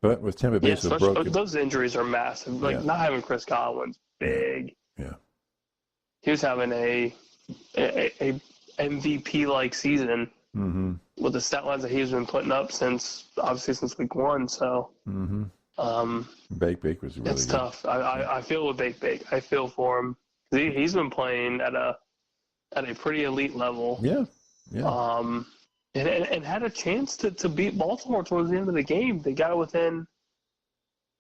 But with Tampa Bay so broken. Those injuries are massive. Not having Chris Godwin's big. Yeah. He was having a a MVP-like season Mm-hmm. with the stat lines that he's been putting up since week one. So Bake was really it's good. tough. I feel with Bake. I feel for him. He's been playing at a pretty elite level. Yeah. And had a chance to beat Baltimore towards the end of the game. They got it within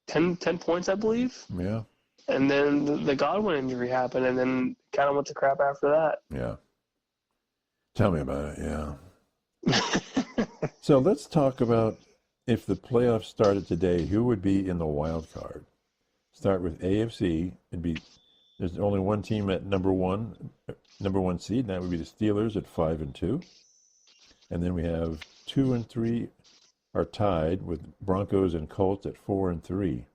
10 points, I believe. Yeah. And then the Godwin injury happened, and then kind of went to crap after that. Yeah. Tell me about it. Yeah. So let's talk about if the playoffs started today, who would be in the wild card? Start with AFC. There's only one team at number one seed, and that would be the Steelers at 5-2. And then we have 2 and 3 are tied with Broncos and Colts at 4 and 3.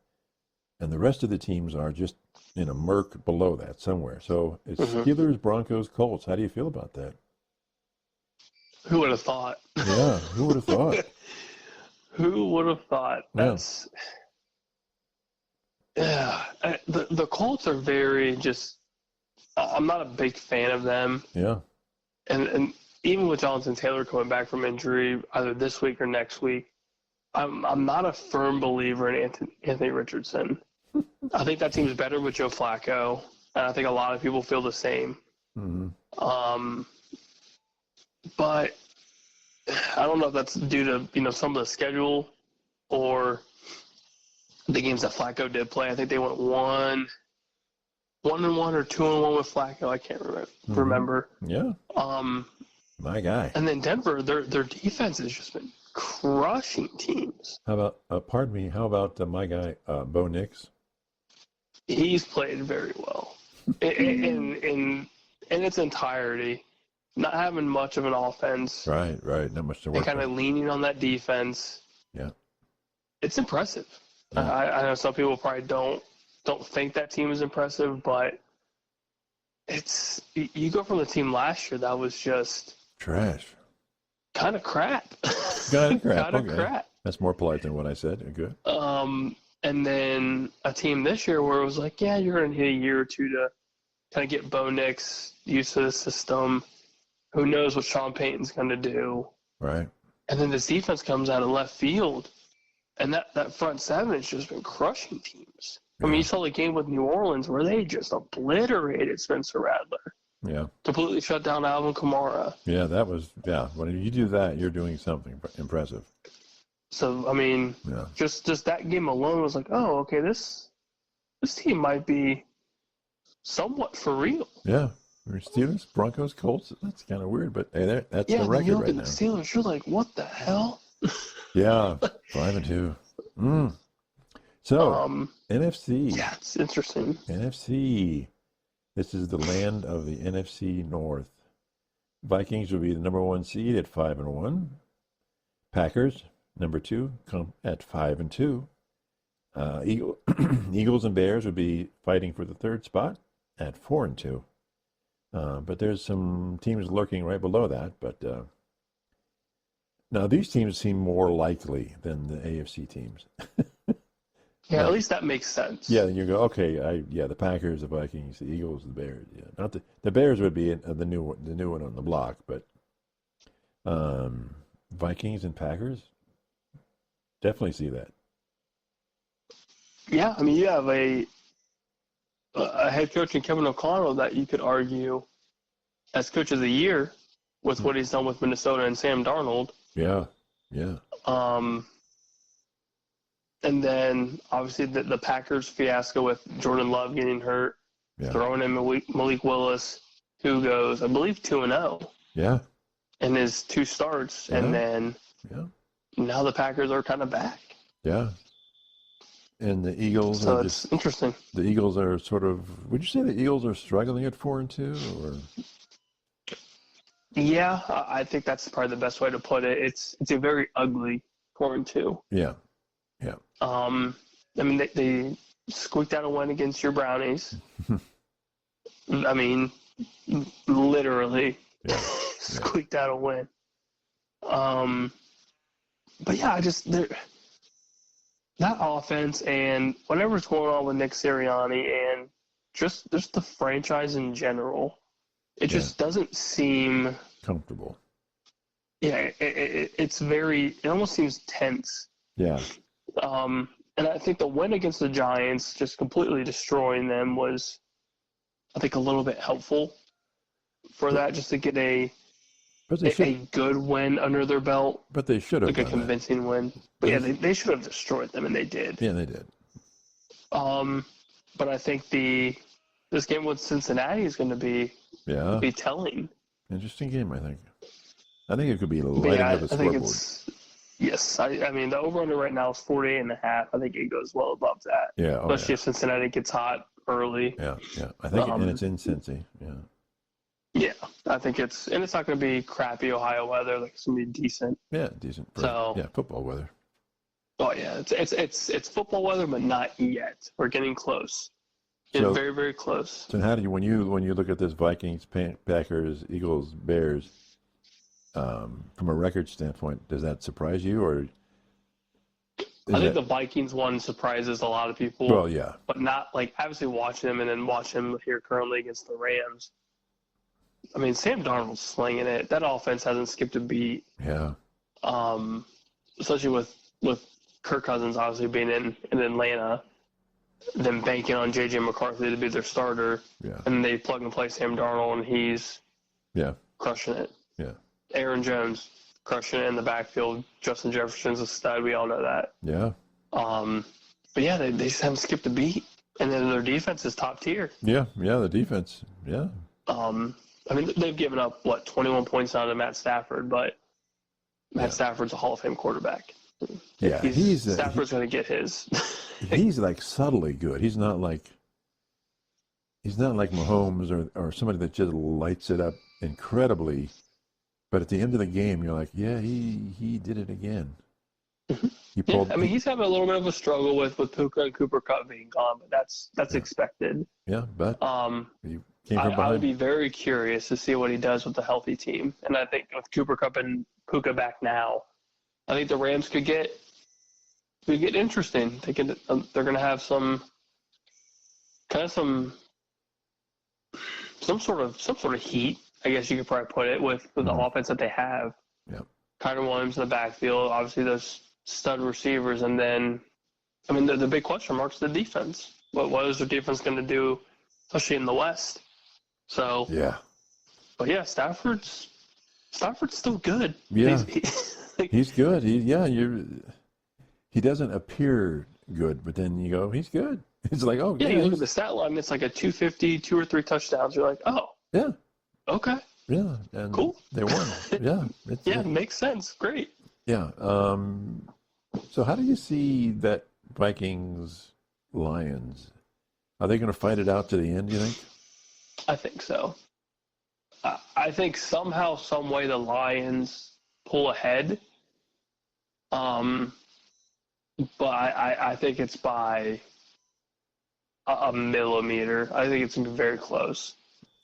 And the rest of the teams are just in a murk below that somewhere. So it's Steelers, Broncos, Colts. How do you feel about that? Who would have thought? Yeah, who would have thought? Who would have thought? That's the Colts are very just. I'm not a big fan of them. Yeah. And even with Jonathan Taylor coming back from injury, either this week or next week, I'm not a firm believer in Anthony Richardson. I think that team's better with Joe Flacco, and I think a lot of people feel the same. Mm-hmm. But I don't know if that's due to some of the schedule or the games that Flacco did play. I think they went 1-1 or 2-1 with Flacco. I can't remember. Yeah. My guy. And then Denver, their defense has just been crushing teams. How about how about my guy Bo Nix? He's played very well in its entirety. Not having much of an offense. Right. Not much to work and kind of leaning on that defense. Yeah. It's impressive. Yeah. I know some people probably don't think that team is impressive, but you go from the team last year that was just trash. Kind of crap. Kind of crap. Kind of crap. That's more polite than what I said. Good. And then a team this year where it was like, yeah, you're going to need a year or two to kind of get Bo Nix used to the system. Who knows what Sean Payton's going to do? Right. And then this defense comes out of left field, and that front seven has just been crushing teams. Yeah. I mean, you saw the game with New Orleans where they just obliterated Spencer Rattler. Yeah. Completely shut down Alvin Kamara. Yeah, when you do that, you're doing something impressive. So, I mean, just that game alone was like, oh, okay, this team might be somewhat for real. Yeah. Steelers, Broncos, Colts, that's kind of weird, but hey, that's the record you look right at now. The Steelers, you're like, what the hell? Yeah, 5-2. So, NFC. Yeah, it's interesting. NFC. This is the land of the NFC North. Vikings will be the number 1 seed at 5-1. Packers, number 2, come at 5-2. Eagles and Bears would be fighting for the 3rd spot at 4-2. But there's some teams lurking right below that. But now these teams seem more likely than the AFC teams. Yeah, at least that makes sense. Yeah, then you go, okay, the Packers, the Vikings, the Eagles, the Bears. Yeah, not the Bears would be the new one on the block, but Vikings and Packers, definitely see that. Yeah, I mean, you have a head coach in Kevin O'Connell that you could argue as coach of the year with what he's done with Minnesota and Sam Darnold. Yeah. And then, obviously, the Packers fiasco with Jordan Love getting hurt, throwing in Malik Willis, who goes, I believe, 2-0. Yeah. In his 2 starts. Yeah. And then now the Packers are kind of back. Yeah. And the Eagles so are it's interesting. The Eagles are sort of, would you say the Eagles are struggling at 4-2? Or? Yeah, I think that's probably the best way to put it. It's a very ugly 4-2. Yeah. I mean, they squeaked out a win against your Brownies. I mean, literally squeaked out a win. But yeah, that offense and whatever's going on with Nick Sirianni and just the franchise in general, It just doesn't seem comfortable. Yeah, it almost seems tense. Yeah. And I think the win against the Giants, just completely destroying them, was, I think, a little bit helpful for that, just to get a good win under their belt. But they should have like a convincing win. But yeah, they should have destroyed them, and they did. Yeah, they did. But I think this game with Cincinnati is going to be telling. Interesting game, I think. I think it could be lighting up the scoreboard. Yes. I mean, the over-under right now is 48.5. I think it goes well above that. Yeah. Especially if Cincinnati gets hot early. Yeah. I think, and it's in Cincy. Yeah. Yeah, I think it's not going to be crappy Ohio weather. Like, it's going to be decent. Yeah, decent. Football weather. Oh yeah, it's football weather, but not yet. We're getting close. Getting very, very close. So how do you when you look at this Vikings, Packers, Eagles, Bears, from a record standpoint, does that surprise you, or? I think the Vikings one surprises a lot of people. Well, yeah, but not like obviously watching them and then watch them here currently against the Rams. I mean, Sam Darnold's slinging it. That offense hasn't skipped a beat. Yeah. Especially with Kirk Cousins obviously being in Atlanta, them banking on J.J. McCarthy to be their starter. Yeah. And they plug and play Sam Darnold, and he's crushing it. Yeah. Aaron Jones crushing it in the backfield. Justin Jefferson's a stud. We all know that. Yeah. But yeah, they just haven't skipped a beat. And then their defense is top tier. Yeah, the defense. Yeah. I mean, they've given up, 21 points out of Matt Stafford, but Matt Stafford's a Hall of Fame quarterback. Yeah, Stafford's going to get his. He's like subtly good. He's not like Mahomes or somebody that just lights it up incredibly. But at the end of the game, you're like, yeah, he did it again. Mm-hmm. He's having a little bit of a struggle with Puka and Cooper Kupp being gone, but that's expected. Yeah, but he came from behind. I would be very curious to see what he does with the healthy team. And I think with Cooper Kupp and Puka back now, I think the Rams could get interesting. They're going to have some sort of heat, I guess you could probably put it, with the offense that they have. Yeah. Kyron Williams in the backfield, obviously those stud receivers, and then the big question mark's the defense. What is their defense going to do, especially in the West? So but yeah, Stafford's still good. Yeah, he's good. He doesn't appear good, but then you go, he's good. It's like, oh, yeah. You look at the stat line; it's like a 250, 2 or 3 touchdowns. You're like, oh, yeah, okay, yeah, and cool. They won. Yeah, it makes sense. Great. Yeah. So how do you see that Vikings Lions? Are they going to fight it out to the end, do you think? I think so. I think somehow, some way, the Lions pull ahead. But I think it's by a millimeter. I think it's going to be very close.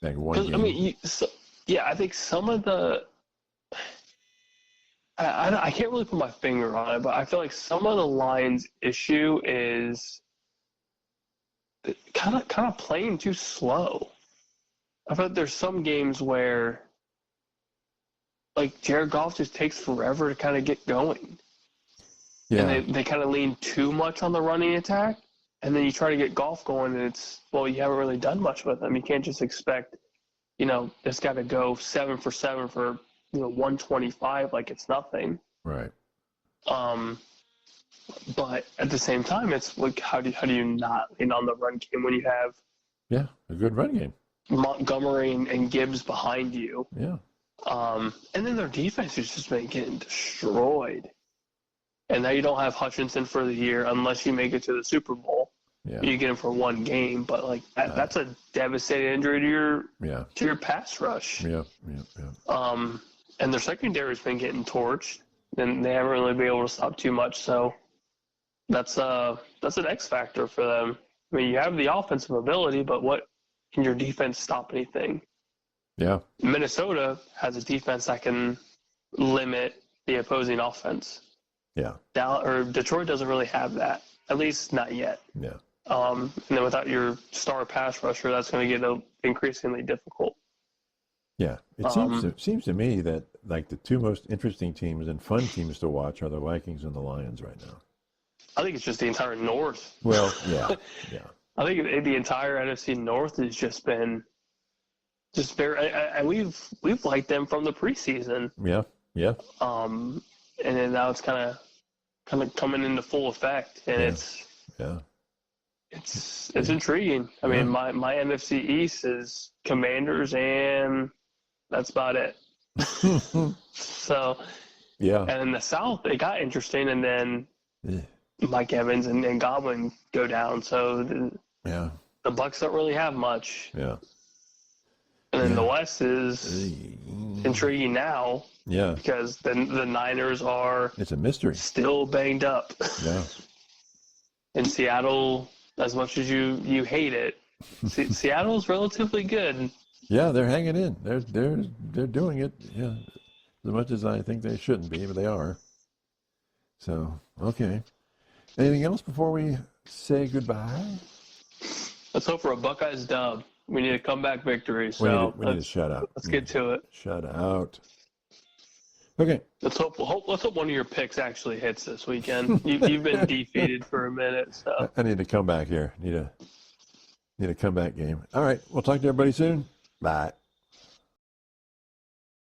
Like one game. I think some of the I can't really put my finger on it, but I feel like some of the Lions' issue is kind of playing too slow. I feel like there's some games where, like, Jared Goff just takes forever to kind of get going. Yeah. And they kind of lean too much on the running attack, and then you try to get Goff going, and you haven't really done much with him. You can't just expect, this guy to go 7 for 7 for 125 like it's nothing. Right. But at the same time, it's like, how do you not lean on the run game when you have a good run game, Montgomery and Gibbs behind you? Yeah. And then their defense has just been getting destroyed. And now you don't have Hutchinson for the year unless you make it to the Super Bowl. Yeah. You get him for one game, but like that's a devastating injury to your pass rush. Yeah. And their secondary's been getting torched, and they haven't really been able to stop too much. So that's an X factor for them. I mean, you have the offensive ability, but what can your defense stop anything? Yeah. Minnesota has a defense that can limit the opposing offense. Yeah. Detroit doesn't really have that, at least not yet. Yeah. And then without your star pass rusher, that's going to get increasingly difficult. Yeah, it seems to me that like the two most interesting teams and fun teams to watch are the Vikings and the Lions right now. I think it's just the entire North. Well, yeah. I think the entire NFC North has just been very, and we've liked them from the preseason. Yeah. And then now it's kind of coming into full effect, and it's intriguing. I mean, my NFC East is Commanders, and that's about it. So, yeah. And in the South, it got interesting, and then Mike Evans and Godwin go down. So the Bucs don't really have much. Yeah. And then the West is intriguing now. Yeah. Because the Niners are it's a mystery. Still banged up. Yeah. In Seattle, as much as you hate it, Seattle's relatively good. Yeah, they're hanging in. They're doing it. Yeah. As much as I think they shouldn't be, but they are. So, okay. Anything else before we say goodbye? Let's hope for a Buckeyes dub. We need a comeback victory. So we need a shutout. Let's get to it. Shut out. Okay. Let's hope one of your picks actually hits this weekend. You've been defeated for a minute. So I need to come back here. Need a comeback game. All right. We'll talk to everybody soon. Bye.